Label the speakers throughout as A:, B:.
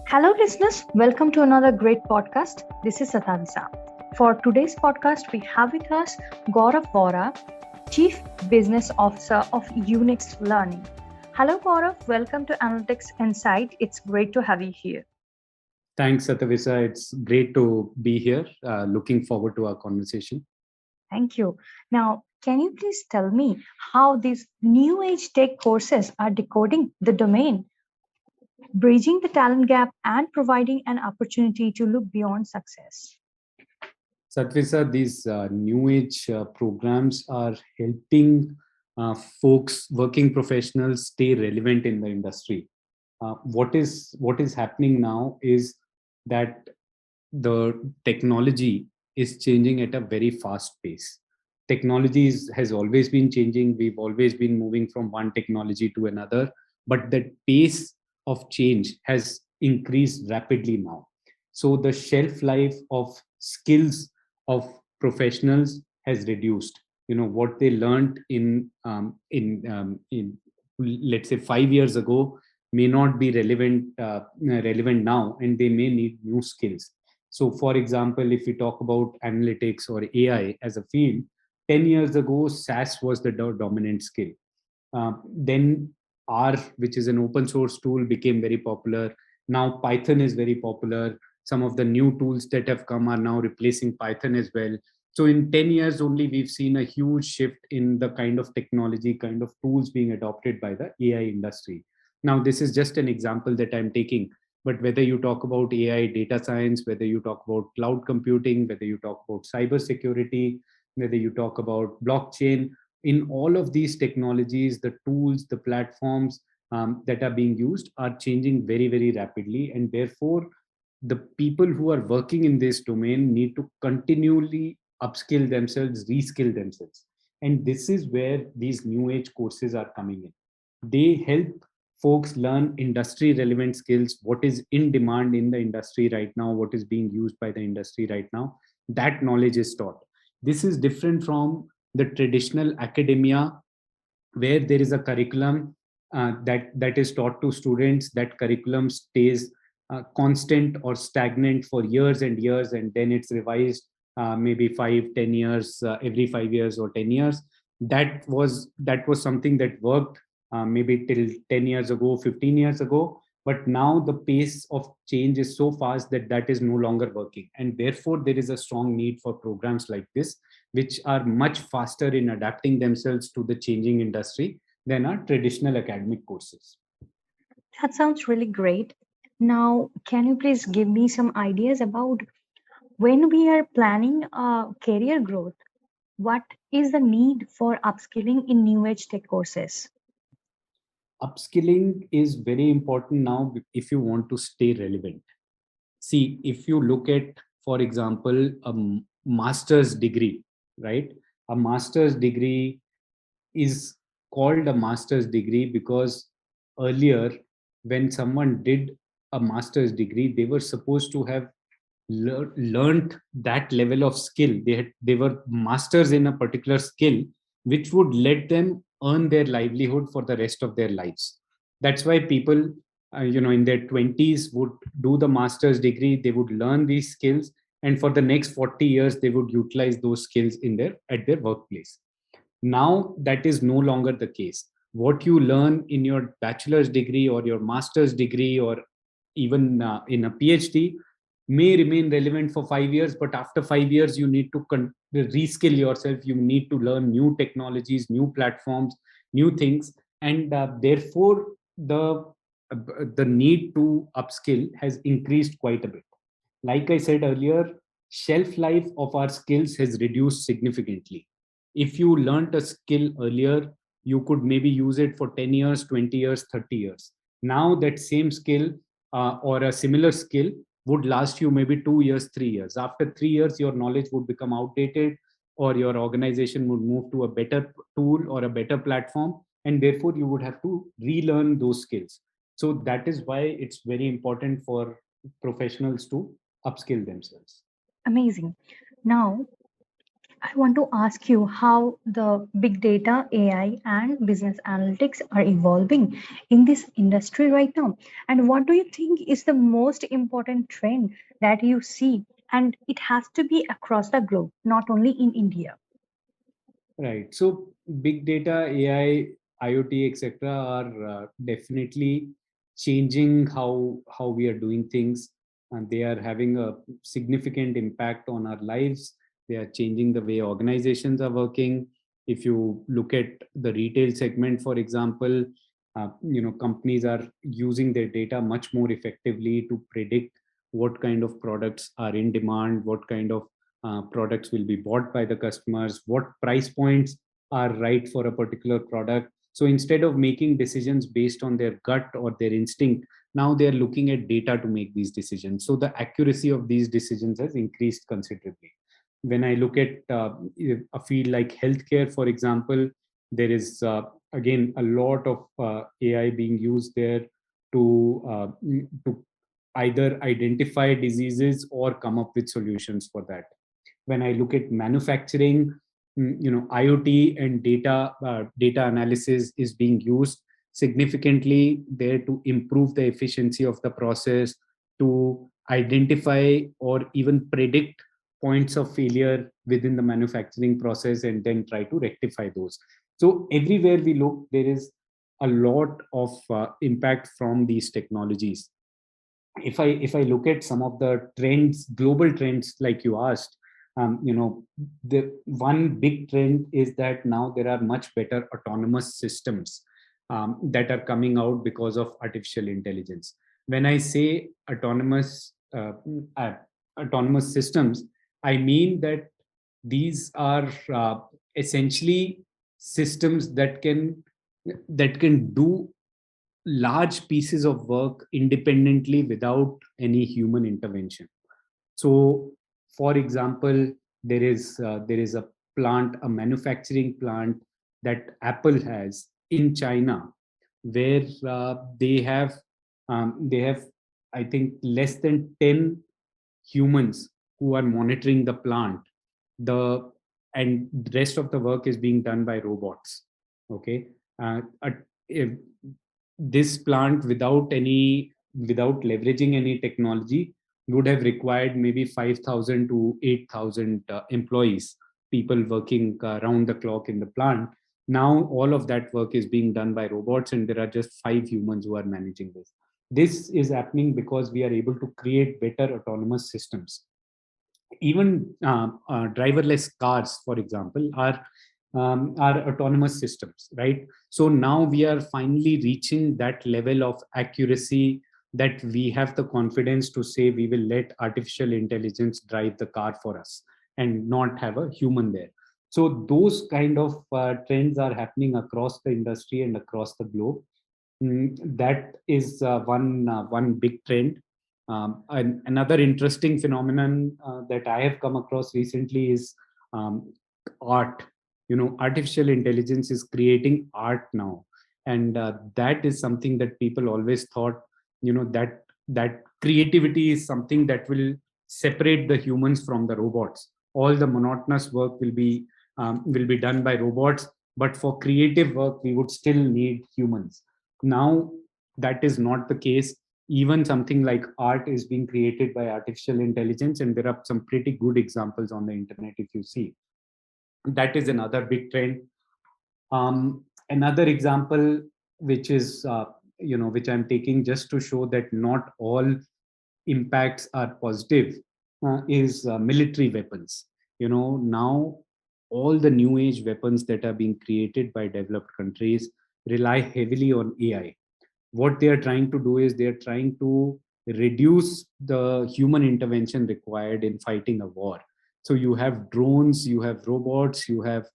A: Hello, listeners. Welcome to another great podcast. This is Satavisa. For today's podcast, we have with us Gaurav Vohra, Chief Business Officer of UNext Learning. Hello, Gaurav. Welcome to Analytics Insight. It's great to have you here.
B: Thanks, Satavisa. It's great to be here. Looking forward to our conversation.
A: Thank you. Now, can you please tell me how these new age tech courses are decoding the domain, bridging the talent gap, and providing an opportunity to look beyond success?
B: Satavisa, these new age programs are helping folks, working professionals, stay relevant in the industry. What is happening now is that the technology is changing at a very fast pace. Has always been changing. We've always been moving from one technology to another, but the pace of change has increased rapidly now. So the shelf life of skills of professionals has reduced. What they learned in let's say 5 years ago may not be relevant now, and they may need new skills. So for example, if we talk about analytics or AI as a field, 10 years ago SAS was the dominant skill. Then R, which is an open source tool, became very popular. Now Python is very popular. Some of the new tools that have come are now replacing Python as well. So in 10 years only, we've seen a huge shift in the kind of technology, kind of tools being adopted by the AI industry. Now, this is just an example that I'm taking, but whether you talk about AI, data science, whether you talk about cloud computing, whether you talk about cyber security, whether you talk about blockchain, in all of these technologies, the tools, the platforms that are being used are changing very, very rapidly. And therefore, the people who are working in this domain need to continually upskill themselves, reskill themselves. And this is where these new age courses are coming in. They help folks learn industry relevant skills, what is in demand in the industry right now, what is being used by the industry right now. That knowledge is taught. This is different from the traditional academia, where there is a curriculum that is taught to students. That curriculum stays constant or stagnant for years and years, and then it's revised maybe 5 10 years, every 5 years or 10 years. That was something that worked maybe till 10 years ago, 15 years ago. But now the pace of change is so fast that that is no longer working, and therefore there is a strong need for programs like this, which are much faster in adapting themselves to the changing industry than our traditional academic courses.
A: That sounds really great. Now, can you please give me some ideas about when we are planning career growth? What is the need for upskilling in new age tech courses?
B: Upskilling is very important now if you want to stay relevant. See, if you look at, for example, master's degree, right? A master's degree is called a master's degree because earlier, when someone did a master's degree, they were supposed to have learned that level of skill. They were masters in a particular skill, which would let them earn their livelihood for the rest of their lives. That's why people in their 20s would do the master's degree. They would learn these skills, and for the next 40 years they would utilize those skills in their at their workplace. Now that is no longer the case. What you learn in your bachelor's degree or your master's degree, or even in a PhD, may remain relevant for 5 years, but after 5 years you need to reskill yourself. You need to learn new technologies, new platforms, new things. And therefore the need to upskill has increased quite a bit. Like I said earlier, shelf life of our skills has reduced significantly. If you learned a skill earlier, you could maybe use it for 10 years, 20 years, 30 years. Now that same skill or a similar skill would last you maybe 2 years, 3 years. After 3 years, your knowledge would become outdated, or your organization would move to a better tool or a better platform, and therefore you would have to relearn those skills. So that is why it's very important for professionals to upskill themselves.
A: Amazing. Now, I want to ask you how the big data, AI, and business analytics are evolving in this industry right now. And what do you think is the most important trend that you see? And it has to be across the globe, not only in India.
B: Right. So big data, AI, IoT, etc., are definitely changing how we are doing things, and they are having a significant impact on our lives. They are changing the way organizations are working. If you look at the retail segment, for example, companies are using their data much more effectively to predict what kind of products are in demand, what kind of products will be bought by the customers, what price points are right for a particular product. So instead of making decisions based on their gut or their instinct, now they are looking at data to make these decisions. So the accuracy of these decisions has increased considerably. When I look at a field like healthcare, for example, there is again a lot of AI being used there to either identify diseases or come up with solutions for that. When I look at manufacturing, IoT and data analysis is being used significantly there to improve the efficiency of the process, to identify or even predict points of failure within the manufacturing process and then try to rectify those. So everywhere we look, there is a lot of impact from these technologies. If I look at some of the trends, global trends, like you asked, the one big trend is that now there are much better autonomous systems that are coming out because of artificial intelligence. When I say uh, autonomous systems, I mean that these are essentially systems that can do large pieces of work independently without any human intervention. So, for example, there is a plant, a manufacturing plant that Apple has in China, where they have, I think, less than 10 humans who are monitoring the plant. The and the rest of the work is being done by robots. Okay, if this plant, without leveraging any technology, would have required maybe 5,000 to 8,000 employees, people working around the clock in the plant. Now all of that work is being done by robots, and there are just 5 humans who are managing this. This is happening because we are able to create better autonomous systems. Even driverless cars, for example, are autonomous systems, right? So now we are finally reaching that level of accuracy that we have the confidence to say we will let artificial intelligence drive the car for us and not have a human there. So those kind of trends are happening across the industry and across the globe. That is one big trend. And another interesting phenomenon that I have come across recently is um, art. Artificial intelligence is creating art now, and that is something that people always thought, that creativity is something that will separate the humans from the robots. All the monotonous work will be done by robots, but for creative work we would still need humans. Now that is not the case. Even something like art is being created by artificial intelligence, and there are some pretty good examples on the internet if you see. That is another big trend. Another example, which I'm taking just to show that not all impacts are positive, is military weapons. Now all the new age weapons that are being created by developed countries rely heavily on AI. What they are trying to do is they are trying to reduce the human intervention required in fighting a war. So you have drones, you have robots, you have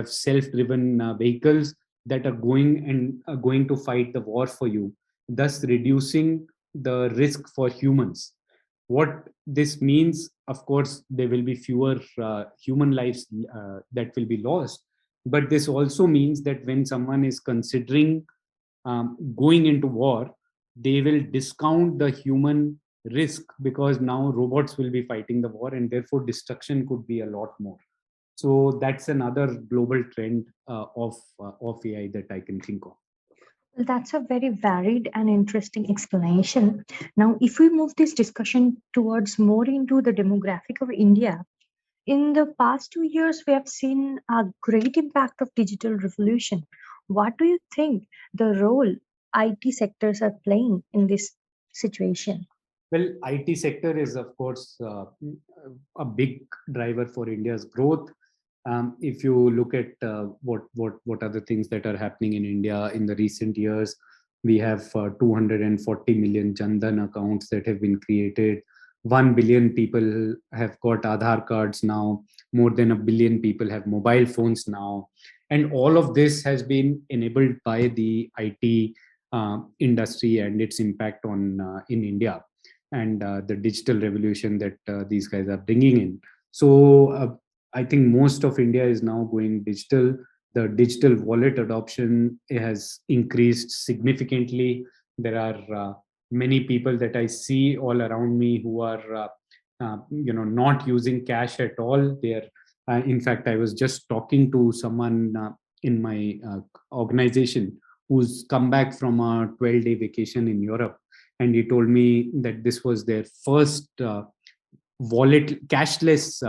B: self-driven vehicles that are going to fight the war for you, thus reducing the risk for humans. What this means, of course, there will be fewer human lives that will be lost, but this also means that when someone is considering going into war, they will discount the human risk, because now robots will be fighting the war, and therefore destruction could be a lot more. So that's another global trend of AI that I can think of.
A: Well, that's a very varied and interesting explanation. Now, if we move this discussion towards more into the demographic of India, in the past 2 years, we have seen a great impact of digital revolution. What do you think the role IT sectors are playing in this situation?
B: Well, IT sector is of course a big driver for India's growth. If you look at what are the things that are happening in India in the recent years, we have 240 million Jandan accounts that have been created. 1 billion people have got Aadhaar cards now. More than a billion people have mobile phones now, and all of this has been enabled by the IT industry and its impact on in India, and the digital revolution that these guys are bringing in. So I think most of India is now going digital. The digital wallet adoption has increased significantly. There are many people that I see all around me who are, not using cash at all. They are, in fact, I was just talking to someone in my organization who's come back from a 12-day vacation in Europe, and he told me that this was their first wallet cashless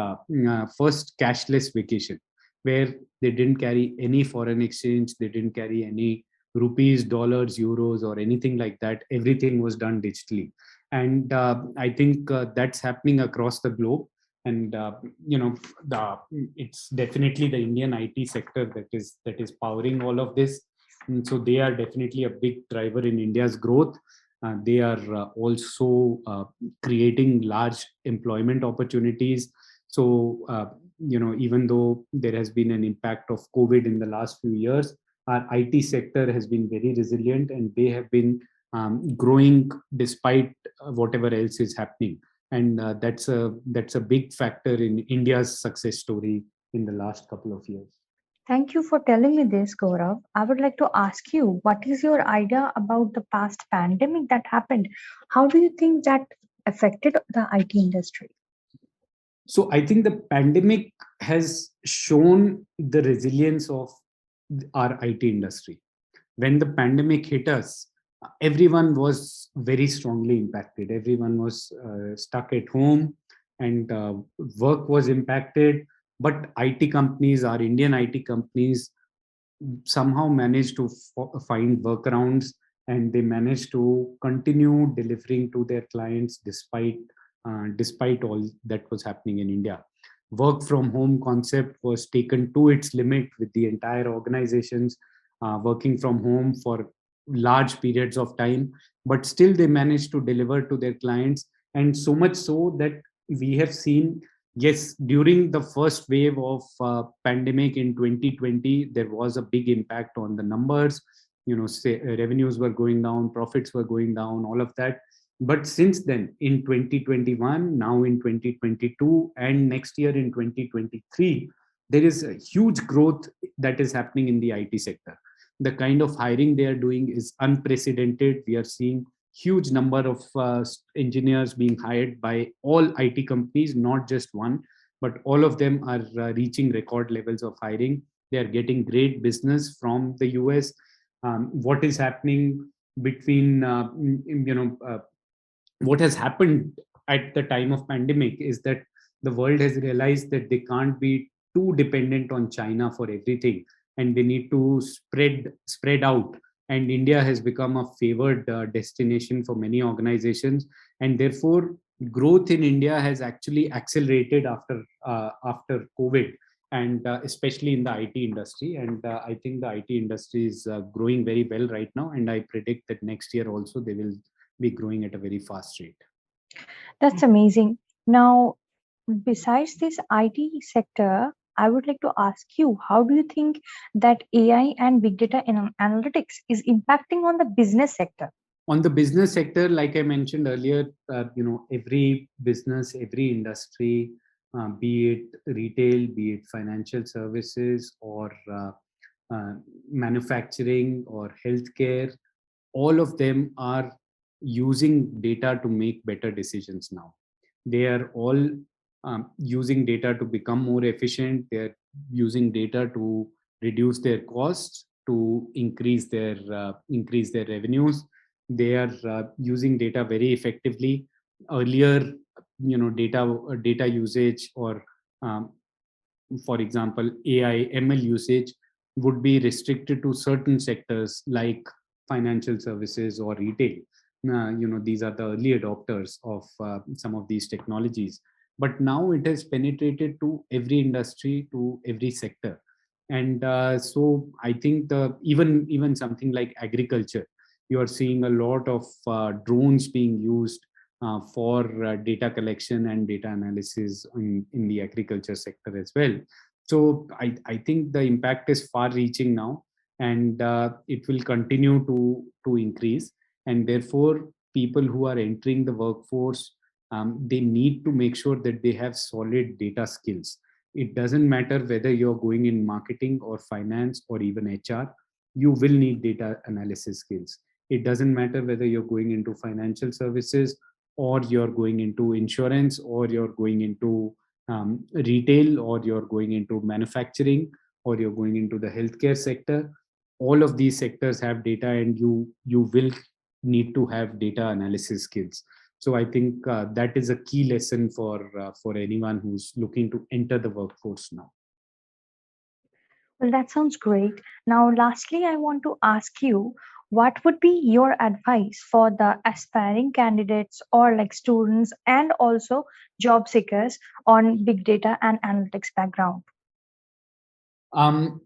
B: first cashless vacation, where they didn't carry any foreign exchange, they didn't carry any rupees, dollars, euros, or anything like that. Everything was done digitally, and I think that's happening across the globe. And the it's definitely the Indian IT sector that is powering all of this. And so they are definitely a big driver in India's growth. They are also creating large employment opportunities. So, even though there has been an impact of COVID in the last few years, our IT sector has been very resilient, and they have been growing despite whatever else is happening. And that's a big factor in India's success story in the last couple of years.
A: Thank you for telling me this, Gaurav. I would like to ask you, what is your idea about the past pandemic that happened? How do you think that affected the IT industry?
B: So I think the pandemic has shown the resilience of our IT industry. When the pandemic hit us, everyone was very strongly impacted. Everyone was stuck at home, and work was impacted. But IT companies, our Indian IT companies, somehow managed to find workarounds, and they managed to continue delivering to their clients despite all that was happening in India. Work from home concept was taken to its limit, with the entire organizations working from home for large periods of time, but still they managed to deliver to their clients. And so much so that we have seen, yes, during the first wave of pandemic in 2020, there was a big impact on the numbers. Say, revenues were going down, profits were going down, all of that. But since then, in 2021, now in 2022, and next year in 2023, there is a huge growth that is happening in the IT sector. The kind of hiring they are doing is unprecedented. We are seeing huge number of engineers being hired by all IT companies, not just one, but all of them are reaching record levels of hiring. They are getting great business from the US. What is happening between, what has happened at the time of pandemic is that the world has realized that they can't be too dependent on China for everything, and they need to spread out. And India has become a favored destination for many organizations, and therefore growth in India has actually accelerated after COVID, and especially in the IT industry. And I think the IT industry is growing very well right now, and I predict that next year also they will be growing at a very fast rate.
A: That's amazing. Now, besides this IT sector, I would like to ask you, how do you think that AI and big data analytics is impacting on the business sector?
B: On the business sector, like I mentioned earlier, every business, every industry, be it retail, be it financial services, or uh, manufacturing or healthcare, all of them are using data to make better decisions now. They are all using data to become more efficient. They're using data to reduce their costs, to increase their revenues. They are using data very effectively. Earlier, data usage, or um, for example, AI, ML usage would be restricted to certain sectors like financial services or retail. These are the early adopters of some of these technologies. But now it has penetrated to every industry, to every sector. And so I think even something like agriculture, you are seeing a lot of drones being used for data collection and data analysis in the agriculture sector as well. So I think the impact is far reaching now, and it will continue to increase. And therefore, people who are entering the workforce, they need to make sure that they have solid data skills. It doesn't matter whether you're going in marketing or finance or even HR, you will need data analysis skills. It doesn't matter whether you're going into financial services, or you're going into insurance, or you're going into retail, or you're going into manufacturing, or you're going into the healthcare sector. All of these sectors have data, and you will need to have data analysis skills. So I think that is a key lesson for anyone who's looking to enter the workforce now.
A: Well, that sounds great. Now, lastly, I want to ask you, what would be your advice for the aspiring candidates or like students and also job seekers on big data and analytics background?
B: Um,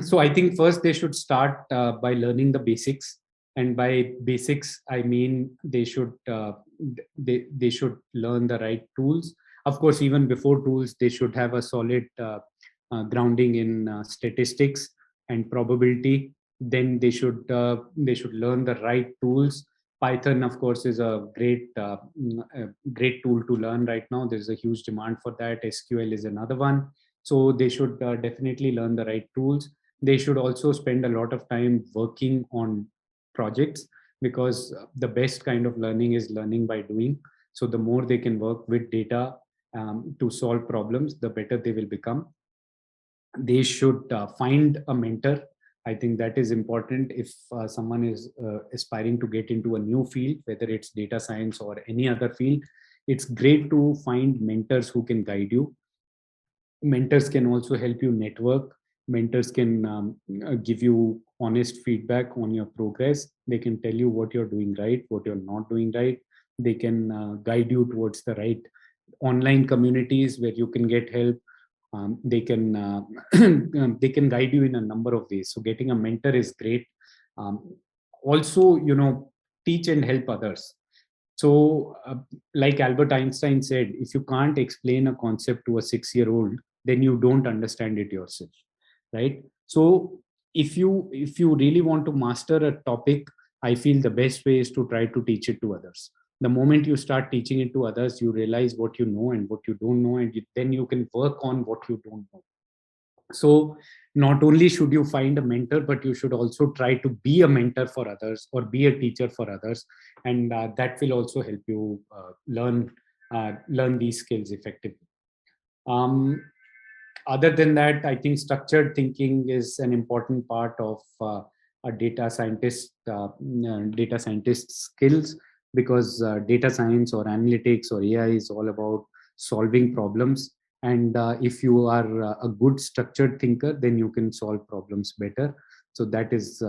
B: so I think first they should start by learning the basics, and by basics I mean they should learn the right tools. Of course, even before tools, they should have a solid grounding in statistics and probability. Then they should learn the right tools. Python, of course, is a great tool to learn right now. There's a huge demand for that. SQL is another one. So they should definitely learn the right tools. They should also spend a lot of time working on projects, because the best kind of learning is learning by doing. So the more they can work with data to solve problems, the better they will become. They should find a mentor. I think that is important. If someone is aspiring to get into a new field, whether it's data science or any other field, it's great to find mentors who can guide you. Mentors can also help you network. Mentors can give you honest feedback on your progress. They can tell you what you're doing right, what you're not doing right. They can guide you towards the right online communities where you can get help. They can they can guide you in a number of ways. So getting a mentor is great. Also, teach and help others. So, like Albert Einstein said, if you can't explain a concept to a 6-year-old, then you don't understand it yourself, right? So, if you really want to master a topic, I feel the best way is to try to teach it to others. The moment you start teaching it to others, you realize what you know and what you don't know, and then you can work on what you don't know. So not only should you find a mentor, but you should also try to be a mentor for others or be a teacher for others, and that will also help you learn these skills effectively. um, Other than that, I think structured thinking is an important part of a data scientist skills, because data science or analytics or AI is all about solving problems. And if you are a good structured thinker, then you can solve problems better. So that is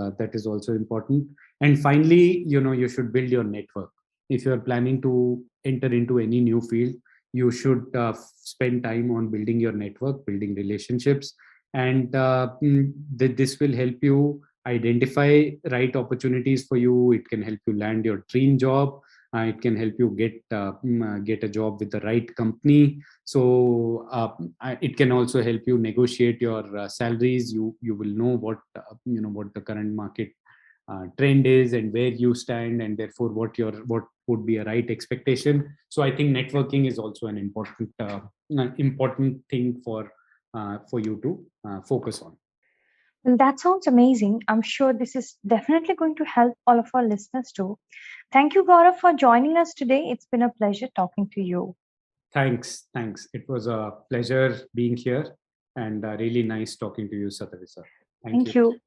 B: also important. And finally, you should build your network. If you are planning to enter into any new field, you should spend time on building your network, building relationships, and this will help you identify right opportunities for you. It can help you land your dream job. It can help you get a job with the right company. So it can also help you negotiate your salaries. You will know what the current market trend is, and where you stand, and therefore what would be a right expectation. So I think networking is also an important thing for you to focus on.
A: Well, that sounds amazing. I'm sure this is definitely going to help all of our listeners too. Thank you, Gaurav, for joining us today. It's been a pleasure talking to you.
B: Thanks. It was a pleasure being here and really nice talking to you, Satavisa. Thank
A: Thank
B: you.
A: you.